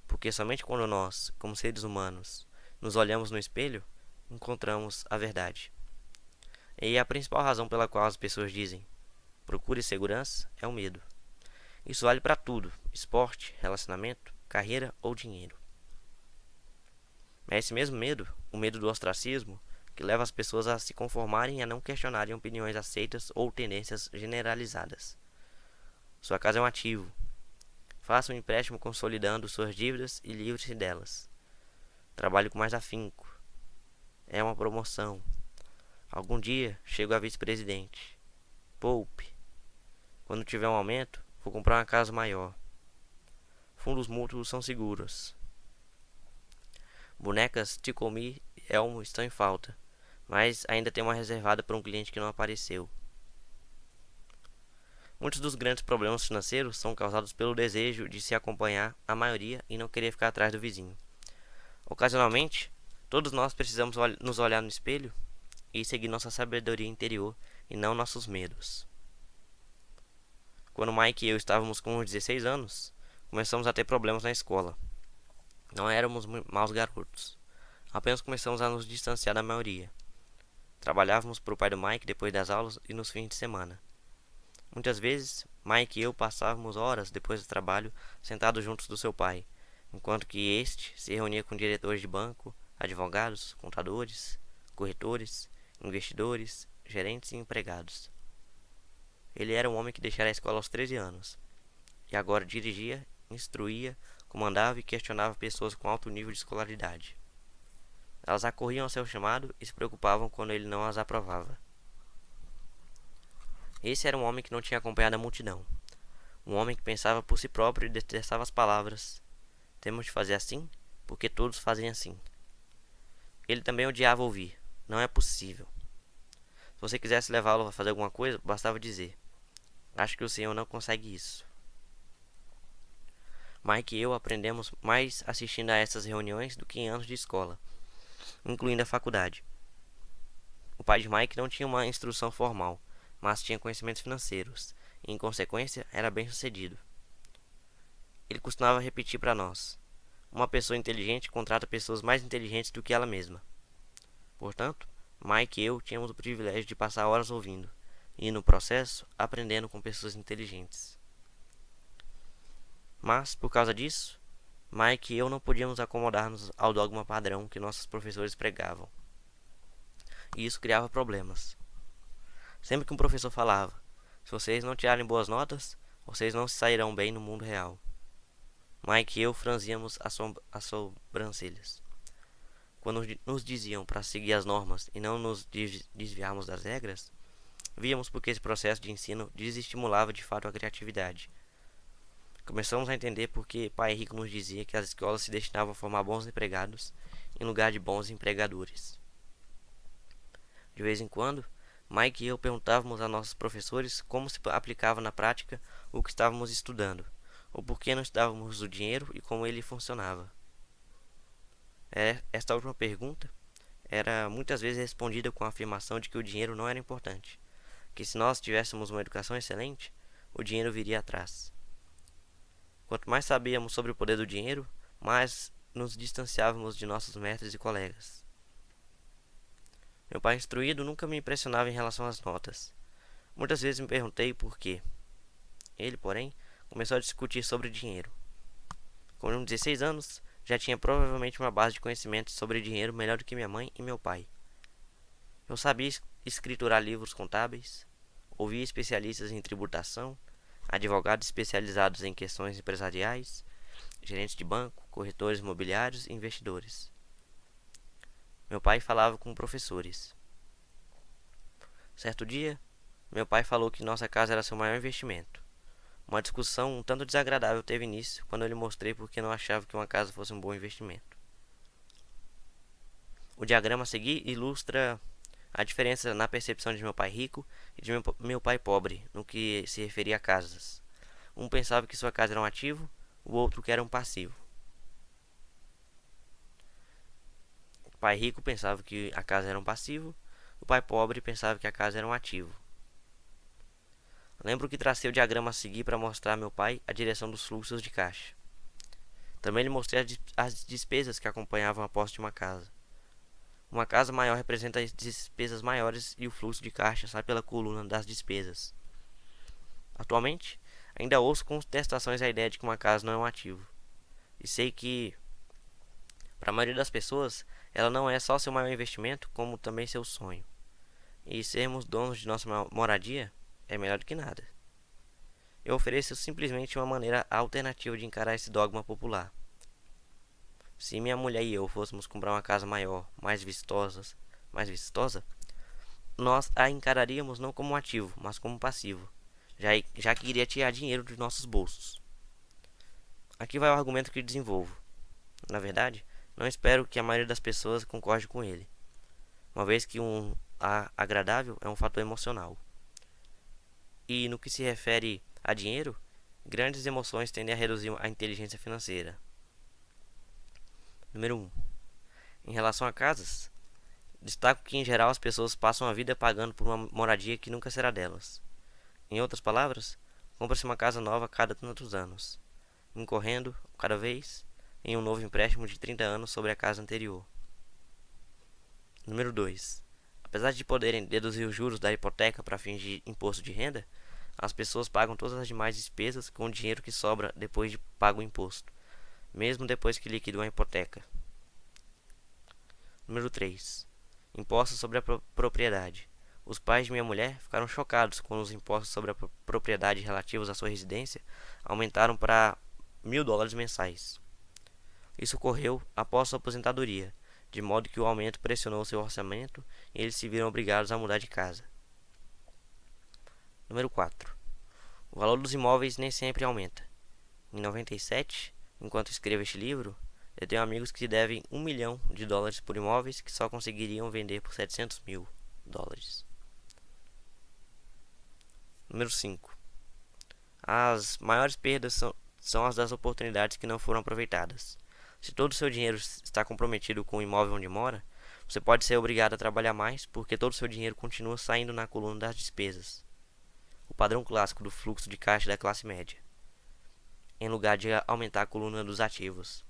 porque somente quando nós, como seres humanos, nos olhamos no espelho, encontramos a verdade. E a principal razão pela qual as pessoas dizem procure segurança é o medo. Isso vale para tudo: esporte, relacionamento, carreira ou dinheiro. É esse mesmo medo, o medo do ostracismo, que leva as pessoas a se conformarem e a não questionarem opiniões aceitas ou tendências generalizadas. Sua casa é um ativo. Faça um empréstimo consolidando suas dívidas e livre-se delas. Trabalhe com mais afinco. É uma promoção. Algum dia chego a vice-presidente. Poupe. Quando tiver um aumento, vou comprar uma casa maior. Fundos mútuos são seguros. Bonecas Tickle Me e Elmo estão em falta, mas ainda tem uma reservada para um cliente que não apareceu. Muitos dos grandes problemas financeiros são causados pelo desejo de se acompanhar a maioria e não querer ficar atrás do vizinho. Ocasionalmente, todos nós precisamos nos olhar no espelho e seguir nossa sabedoria interior e não nossos medos. Quando Mike e eu estávamos com uns 16 anos, começamos a ter problemas na escola. Não éramos maus garotos. Apenas começamos a nos distanciar da maioria. Trabalhávamos para o pai do Mike depois das aulas e nos fins de semana. Muitas vezes, Mike e eu passávamos horas depois do trabalho sentados juntos do seu pai, enquanto que este se reunia com diretores de banco, advogados, contadores, corretores, investidores, gerentes e empregados. Ele era um homem que deixara a escola aos 13 anos, e agora dirigia, instruía, comandava e questionava pessoas com alto nível de escolaridade. Elas acorriam ao seu chamado e se preocupavam quando ele não as aprovava. Esse era um homem que não tinha acompanhado a multidão. Um homem que pensava por si próprio e detestava as palavras. Temos de fazer assim, porque todos fazem assim. Ele também odiava ouvir. Não é possível. Se você quisesse levá-lo a fazer alguma coisa, bastava dizer: acho que o senhor não consegue isso. Mike e eu aprendemos mais assistindo a essas reuniões do que em anos de escola, incluindo a faculdade. O pai de Mike não tinha uma instrução formal, mas tinha conhecimentos financeiros e, em consequência, era bem-sucedido. Ele costumava repetir para nós: uma pessoa inteligente contrata pessoas mais inteligentes do que ela mesma. Portanto, Mike e eu tínhamos o privilégio de passar horas ouvindo e, no processo, aprendendo com pessoas inteligentes. Mas, por causa disso, Mike e eu não podíamos acomodar-nos ao dogma padrão que nossos professores pregavam. E isso criava problemas. Sempre que um professor falava: se vocês não tirarem boas notas, vocês não se sairão bem no mundo real, Mike e eu franzíamos as sobrancelhas. Quando nos diziam para seguir as normas e não nos desviarmos das regras, víamos porque esse processo de ensino desestimulava de fato a criatividade. Começamos a entender porque pai rico nos dizia que as escolas se destinavam a formar bons empregados em lugar de bons empregadores. De vez em quando, Mike e eu perguntávamos a nossos professores como se aplicava na prática o que estávamos estudando, ou por que não estudávamos o dinheiro e como ele funcionava. Esta última pergunta era muitas vezes respondida com a afirmação de que o dinheiro não era importante, que se nós tivéssemos uma educação excelente, o dinheiro viria atrás. Quanto mais sabíamos sobre o poder do dinheiro, mais nos distanciávamos de nossos mestres e colegas. Meu pai instruído nunca me impressionava em relação às notas. Muitas vezes me perguntei por quê. Ele, porém, começou a discutir sobre dinheiro. Com 16 anos, já tinha provavelmente uma base de conhecimentos sobre dinheiro melhor do que minha mãe e meu pai. Eu sabia escriturar livros contábeis, ouvia especialistas em tributação advogados especializados em questões empresariais, gerentes de banco, corretores imobiliários e investidores. Meu pai falava com professores. Certo dia, meu pai falou que nossa casa era seu maior investimento. Uma discussão um tanto desagradável teve início quando eu lhe mostrei por que não achava que uma casa fosse um bom investimento. O diagrama a seguir ilustra a diferença na percepção de meu pai rico e de meu pai pobre no que se referia a casas. Um pensava que sua casa era um ativo, o outro que era um passivo. O pai rico pensava que a casa era um passivo, o pai pobre pensava que a casa era um ativo. Lembro que tracei o diagrama a seguir para mostrar a meu pai a direção dos fluxos de caixa. Também lhe mostrei as despesas que acompanhavam a posse de uma casa. Uma casa maior representa as despesas maiores e o fluxo de caixa sai pela coluna das despesas. Atualmente, ainda ouço contestações à ideia de que uma casa não é um ativo. E sei que, para a maioria das pessoas, ela não é só seu maior investimento, como também seu sonho. E sermos donos de nossa moradia é melhor do que nada. Eu ofereço simplesmente uma maneira alternativa de encarar esse dogma popular. Se minha mulher e eu fôssemos comprar uma casa maior, mais vistosa, nós a encararíamos não como um ativo, mas como um passivo, já que iria tirar dinheiro dos nossos bolsos. Aqui vai o argumento que desenvolvo. Na verdade, não espero que a maioria das pessoas concorde com ele, uma vez que agradável é um fator emocional. E no que se refere a dinheiro, grandes emoções tendem a reduzir a inteligência financeira. Número 1. Em relação a casas, destaco que em geral as pessoas passam a vida pagando por uma moradia que nunca será delas. Em outras palavras, compra-se uma casa nova a cada tantos anos, incorrendo, cada vez, em um novo empréstimo de 30 anos sobre a casa anterior. Número 2. Apesar de poderem deduzir os juros da hipoteca para fins de imposto de renda, as pessoas pagam todas as demais despesas com o dinheiro que sobra depois de pago o imposto, mesmo depois que liquidam a hipoteca. Número 3. Impostos sobre a propriedade. Os pais de minha mulher ficaram chocados quando os impostos sobre a propriedade relativos à sua residência aumentaram para $1.000 mensais. Isso ocorreu após sua aposentadoria, de modo que o aumento pressionou seu orçamento e eles se viram obrigados a mudar de casa. Número 4. O valor dos imóveis nem sempre aumenta. Em 97, enquanto escrevo este livro, eu tenho amigos que devem $1 milhão por imóveis que só conseguiriam vender por $700 mil. Número 5. As maiores perdas são as das oportunidades que não foram aproveitadas. Se todo o seu dinheiro está comprometido com o imóvel onde mora, você pode ser obrigado a trabalhar mais porque todo o seu dinheiro continua saindo na coluna das despesas. O padrão clássico do fluxo de caixa da classe média, em lugar de aumentar a coluna dos ativos.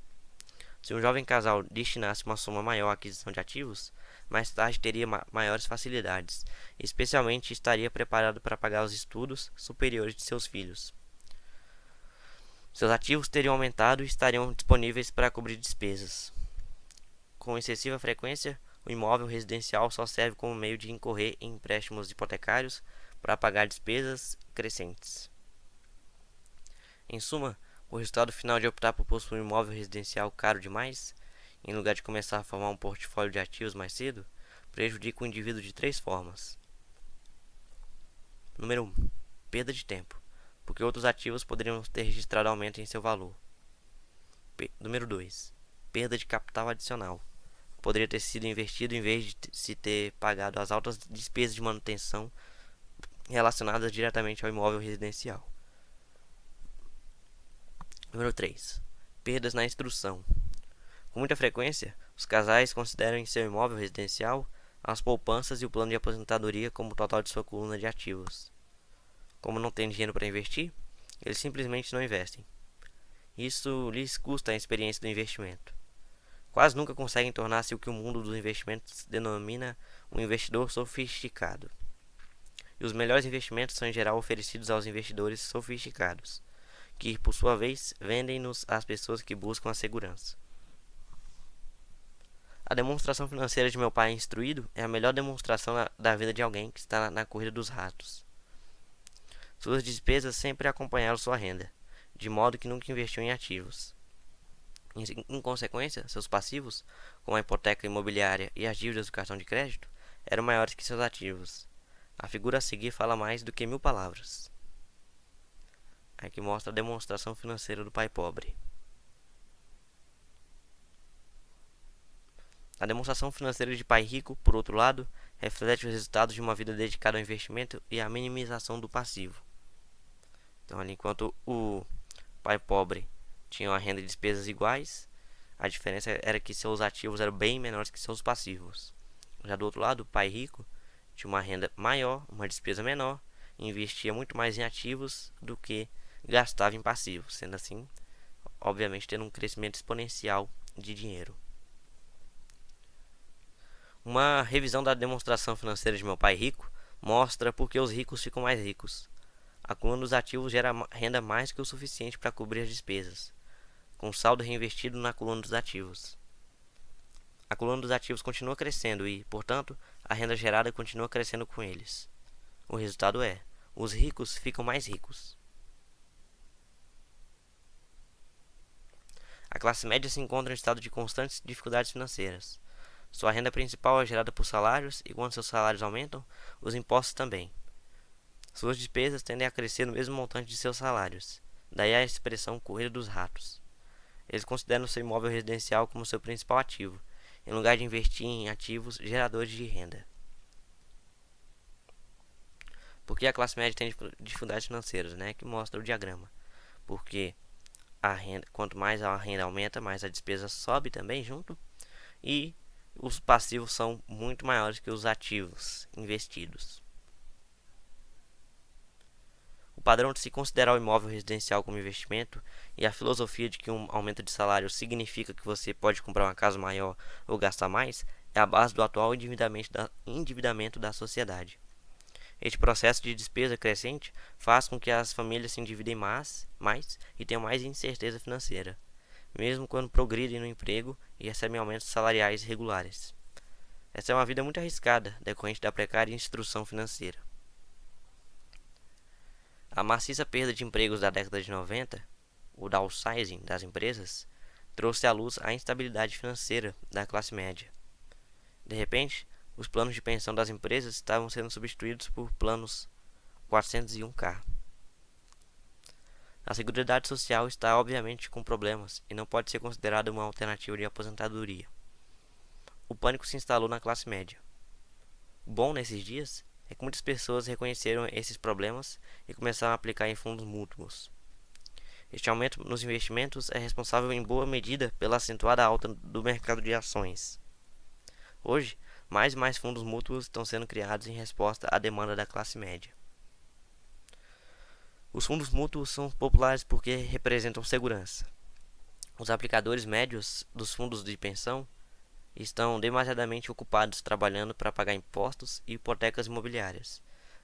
Se um jovem casal destinasse uma soma maior à aquisição de ativos, mais tarde teria maiores facilidades, e especialmente estaria preparado para pagar os estudos superiores de seus filhos. Seus ativos teriam aumentado e estariam disponíveis para cobrir despesas. Com excessiva frequência, o imóvel residencial só serve como meio de incorrer em empréstimos hipotecários para pagar despesas crescentes. Em suma, o resultado final de optar por possuir um imóvel residencial caro demais, em lugar de começar a formar um portfólio de ativos mais cedo, prejudica o indivíduo de 3 formas. Número 1. Perda de tempo, porque outros ativos poderiam ter registrado aumento em seu valor. Número 2. Perda de capital adicional. Poderia ter sido investido em vez de se ter pagado as altas despesas de manutenção relacionadas diretamente ao imóvel residencial. Número 3. Perdas na instrução. Com muita frequência, os casais consideram em seu imóvel residencial as poupanças e o plano de aposentadoria como o total de sua coluna de ativos. Como não têm dinheiro para investir, eles simplesmente não investem. Isso lhes custa a experiência do investimento. Quase nunca conseguem tornar-se o que o mundo dos investimentos denomina um investidor sofisticado. E os melhores investimentos são em geral oferecidos aos investidores sofisticados, que, por sua vez, vendem-nos às pessoas que buscam a segurança. A demonstração financeira de meu pai instruído é a melhor demonstração da vida de alguém que está na corrida dos ratos. Suas despesas sempre acompanharam sua renda, de modo que nunca investiu em ativos. Em consequência, seus passivos, como a hipoteca imobiliária e as dívidas do cartão de crédito, eram maiores que seus ativos. A figura a seguir fala mais do que 1000 palavras. Aqui mostra a demonstração financeira do pai pobre. A demonstração financeira de pai rico, por outro lado, reflete os resultados de uma vida dedicada ao investimento e à minimização do passivo. Então, ali, enquanto o pai pobre tinha uma renda e despesas iguais, a diferença era que seus ativos eram bem menores que seus passivos. Já do outro lado, o pai rico tinha uma renda maior, uma despesa menor, e investia muito mais em ativos do que gastava em passivos, sendo assim, obviamente, tendo um crescimento exponencial de dinheiro. Uma revisão da demonstração financeira de meu pai rico mostra por que os ricos ficam mais ricos. A coluna dos ativos gera renda mais que o suficiente para cobrir as despesas, com saldo reinvestido na coluna dos ativos. A coluna dos ativos continua crescendo e, portanto, a renda gerada continua crescendo com eles. O resultado é: os ricos ficam mais ricos. A classe média se encontra em estado de constantes dificuldades financeiras. Sua renda principal é gerada por salários e, quando seus salários aumentam, os impostos também. Suas despesas tendem a crescer no mesmo montante de seus salários. Daí a expressão corrida dos ratos. Eles consideram seu imóvel residencial como seu principal ativo, em lugar de investir em ativos geradores de renda. Por que a classe média tem dificuldades financeiras, né? Que mostra o diagrama. Porque a renda, quanto mais a renda aumenta, mais a despesa sobe também junto. E os passivos são muito maiores que os ativos investidos. O padrão de se considerar o imóvel residencial como investimento e a filosofia de que um aumento de salário significa que você pode comprar uma casa maior ou gastar mais é a base do atual endividamento da sociedade. Este processo de despesa crescente faz com que as famílias se endividem mais e tenham mais incerteza financeira, mesmo quando progridem no emprego e recebem aumentos salariais regulares. Essa é uma vida muito arriscada, decorrente da precária instrução financeira. A maciça perda de empregos da década de 90, o downsizing das empresas, trouxe à luz a instabilidade financeira da classe média. De repente, os planos de pensão das empresas estavam sendo substituídos por planos 401k. A Seguridade Social está obviamente com problemas e não pode ser considerada uma alternativa de aposentadoria. O pânico se instalou na classe média. O bom nesses dias é que muitas pessoas reconheceram esses problemas e começaram a aplicar em fundos mútuos. Este aumento nos investimentos é responsável em boa medida pela acentuada alta do mercado de ações. Hoje, mais e mais fundos mútuos estão sendo criados em resposta à demanda da classe média. Os fundos mútuos são populares porque representam segurança. Os aplicadores médios dos fundos de pensão estão demasiadamente ocupados trabalhando para pagar impostos e hipotecas imobiliárias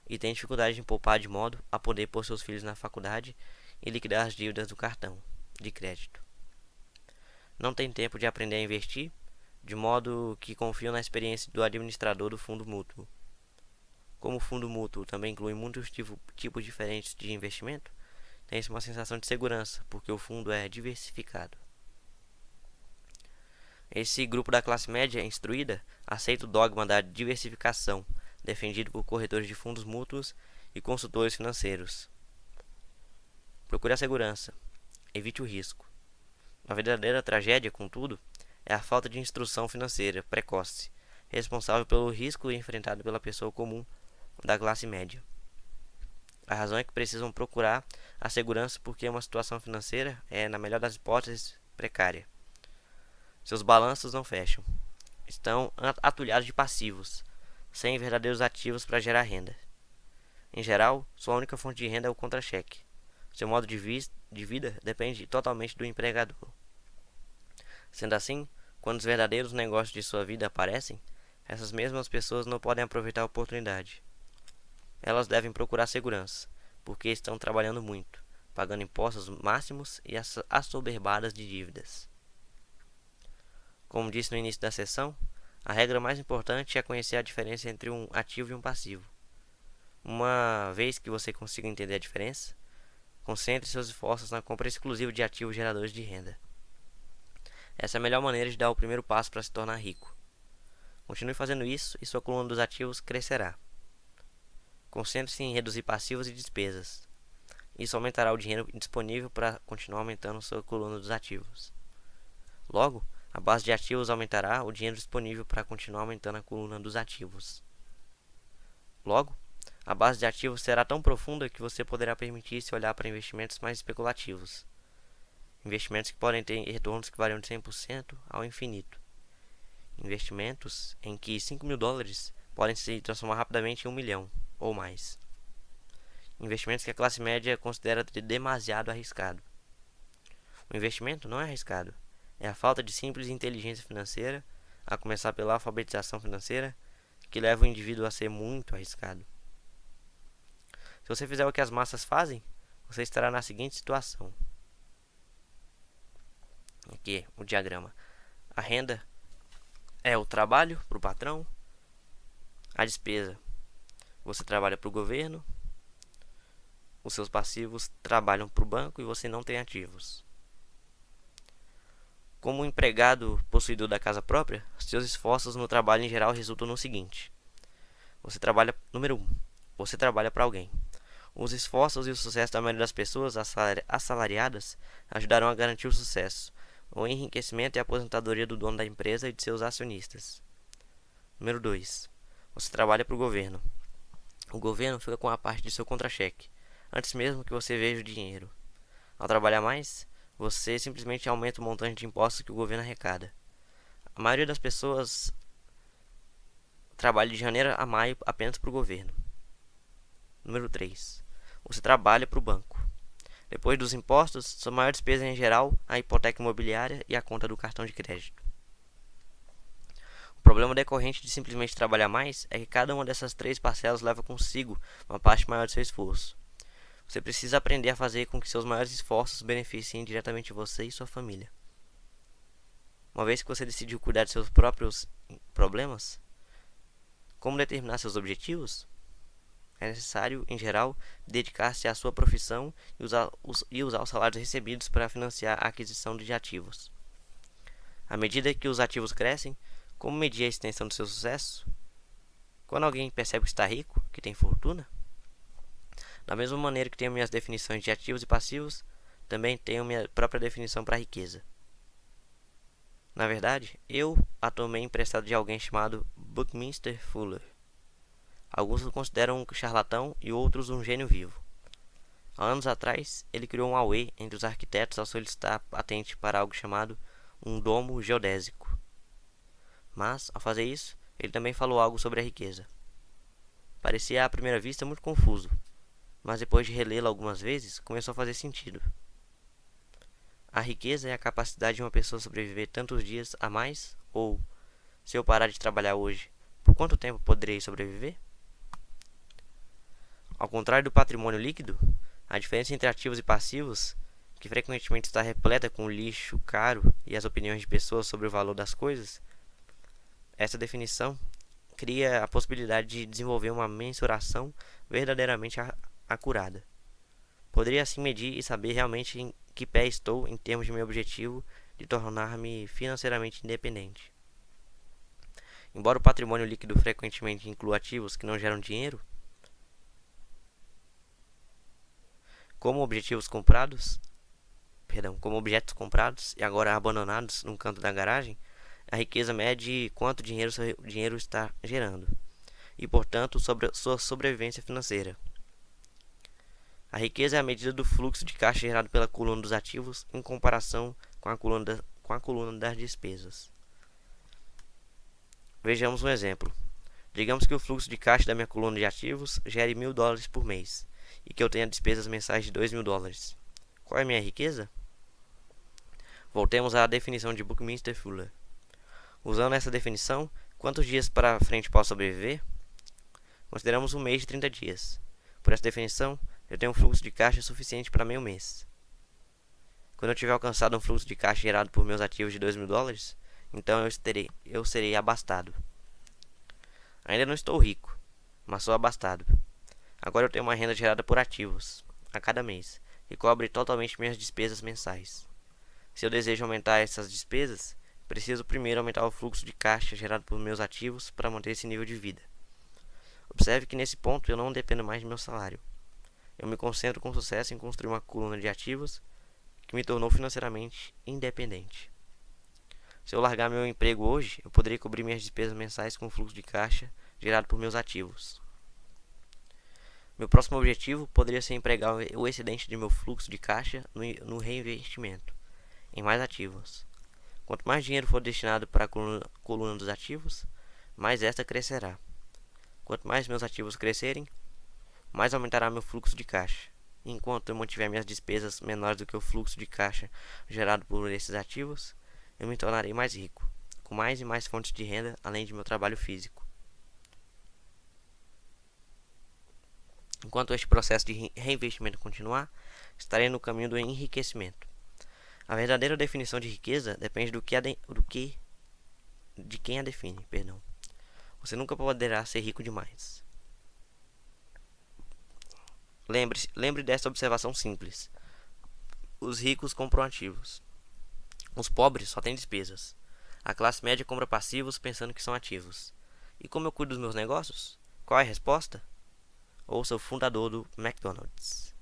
e têm dificuldade em poupar de modo a poder pôr seus filhos na faculdade e liquidar as dívidas do cartão de crédito. Não têm tempo de aprender a investir, de modo que confiam na experiência do administrador do fundo mútuo. Como o fundo mútuo também inclui muitos tipos diferentes de investimento, tem-se uma sensação de segurança, porque o fundo é diversificado. Esse grupo da classe média instruída aceita o dogma da diversificação, defendido por corretores de fundos mútuos e consultores financeiros. Procure a segurança, evite o risco. A verdadeira tragédia, contudo, é a falta de instrução financeira precoce, responsável pelo risco enfrentado pela pessoa comum da classe média. A razão é que precisam procurar a segurança porque uma situação financeira é, na melhor das hipóteses, precária. Seus balanços não fecham. Estão atulhados de passivos, sem verdadeiros ativos para gerar renda. Em geral, sua única fonte de renda é o contra-cheque. Seu modo de vida depende totalmente do empregador. Sendo assim, quando os verdadeiros negócios de sua vida aparecem, essas mesmas pessoas não podem aproveitar a oportunidade. Elas devem procurar segurança, porque estão trabalhando muito, pagando impostos máximos e assoberbadas de dívidas. Como disse no início da sessão, a regra mais importante é conhecer a diferença entre um ativo e um passivo. Uma vez que você consiga entender a diferença, concentre seus esforços na compra exclusiva de ativos geradores de renda. Essa é a melhor maneira de dar o primeiro passo para se tornar rico. Continue fazendo isso e sua coluna dos ativos crescerá. Concentre-se em reduzir passivos e despesas. Isso aumentará o dinheiro disponível para continuar aumentando sua coluna dos ativos. Logo, a base de ativos aumentará o dinheiro disponível para continuar aumentando a coluna dos ativos. Logo, a base de ativos será tão profunda que você poderá permitir-se olhar para investimentos mais especulativos. Investimentos que podem ter retornos que variam de 100% ao infinito. Investimentos em que $5.000 podem se transformar rapidamente em 1 milhão ou mais. Investimentos que a classe média considera demasiado arriscado. O investimento não é arriscado, é a falta de simples inteligência financeira, a começar pela alfabetização financeira, que leva o indivíduo a ser muito arriscado. Se você fizer o que as massas fazem, você estará na seguinte situação. Aqui, o diagrama. A renda é o trabalho para o patrão, a despesa você trabalha para o governo, os seus passivos trabalham para o banco e você não tem ativos. Como empregado possuidor da casa própria, seus esforços no trabalho em geral resultam no seguinte. Número 1. Você trabalha para alguém. Os esforços e o sucesso da maioria das pessoas assalariadas ajudarão a garantir o sucesso, o enriquecimento e a aposentadoria do dono da empresa e de seus acionistas. Número 2. Você trabalha para o governo. O governo fica com a parte de seu contra-cheque, antes mesmo que você veja o dinheiro. Ao trabalhar mais, você simplesmente aumenta o montante de impostos que o governo arrecada. A maioria das pessoas trabalha de janeiro a maio apenas para o governo. Número 3. Você trabalha para o banco. Depois dos impostos, sua maior despesa é em geral a hipoteca imobiliária e a conta do cartão de crédito. O problema decorrente de simplesmente trabalhar mais é que cada uma dessas 3 parcelas leva consigo uma parte maior do seu esforço. Você precisa aprender a fazer com que seus maiores esforços beneficiem diretamente você e sua família. Uma vez que você decidiu cuidar de seus próprios problemas, como determinar seus objetivos? É necessário, em geral, dedicar-se à sua profissão e usar os salários recebidos para financiar a aquisição de ativos. À medida que os ativos crescem, como medir a extensão do seu sucesso? Quando alguém percebe que está rico, que tem fortuna? Da mesma maneira que tenho minhas definições de ativos e passivos, também tenho minha própria definição para a riqueza. Na verdade, eu a tomei emprestado de alguém chamado Buckminster Fuller. Alguns o consideram um charlatão e outros um gênio vivo. Há anos atrás, ele criou um auê entre os arquitetos ao solicitar patente para algo chamado um domo geodésico. Mas, ao fazer isso, ele também falou algo sobre a riqueza. Parecia à primeira vista muito confuso, mas depois de relê-lo algumas vezes, começou a fazer sentido. A riqueza é a capacidade de uma pessoa sobreviver tantos dias a mais, ou, se eu parar de trabalhar hoje, por quanto tempo poderei sobreviver? Ao contrário do patrimônio líquido, a diferença entre ativos e passivos, que frequentemente está repleta com lixo caro e as opiniões de pessoas sobre o valor das coisas, essa definição cria a possibilidade de desenvolver uma mensuração verdadeiramente acurada. Poderia assim medir e saber realmente em que pé estou em termos de meu objetivo de tornar-me financeiramente independente. Embora o patrimônio líquido frequentemente inclua ativos que não geram dinheiro, como objetos comprados e agora abandonados num canto da garagem, a riqueza mede quanto dinheiro seu dinheiro está gerando e, portanto, sobre sua sobrevivência financeira. A riqueza é a medida do fluxo de caixa gerado pela coluna dos ativos em comparação com a coluna das despesas. Vejamos um exemplo. Digamos que o fluxo de caixa da minha coluna de ativos gere $1.000 por mês e que eu tenha despesas mensais de $2.000. Qual é a minha riqueza? Voltemos à definição de Buckminster Fuller. Usando essa definição, quantos dias para frente posso sobreviver? Consideramos um mês de 30 dias. Por essa definição, eu tenho um fluxo de caixa suficiente para meio mês. Quando eu tiver alcançado um fluxo de caixa gerado por meus ativos de $2.000, então eu serei abastado. Ainda não estou rico, mas sou abastado. Agora eu tenho uma renda gerada por ativos, a cada mês, que cobre totalmente minhas despesas mensais. Se eu desejo aumentar essas despesas, preciso primeiro aumentar o fluxo de caixa gerado por meus ativos para manter esse nível de vida. Observe que nesse ponto eu não dependo mais de meu salário. Eu me concentro com sucesso em construir uma coluna de ativos que me tornou financeiramente independente. Se eu largar meu emprego hoje, eu poderia cobrir minhas despesas mensais com o fluxo de caixa gerado por meus ativos. Meu próximo objetivo poderia ser empregar o excedente de meu fluxo de caixa no reinvestimento em mais ativos. Quanto mais dinheiro for destinado para a coluna dos ativos, mais esta crescerá. Quanto mais meus ativos crescerem, mais aumentará meu fluxo de caixa. Enquanto eu mantiver minhas despesas menores do que o fluxo de caixa gerado por esses ativos, eu me tornarei mais rico, com mais e mais fontes de renda além de meu trabalho físico. Enquanto este processo de reinvestimento continuar, estarei no caminho do enriquecimento. A verdadeira definição de riqueza depende de quem a define, perdão. Você nunca poderá ser rico demais. Lembre desta observação simples. Os ricos compram ativos. Os pobres só têm despesas. A classe média compra passivos pensando que são ativos. E como eu cuido dos meus negócios? Qual é a resposta? Ouça o fundador do McDonald's.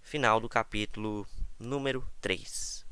Final do capítulo número 3.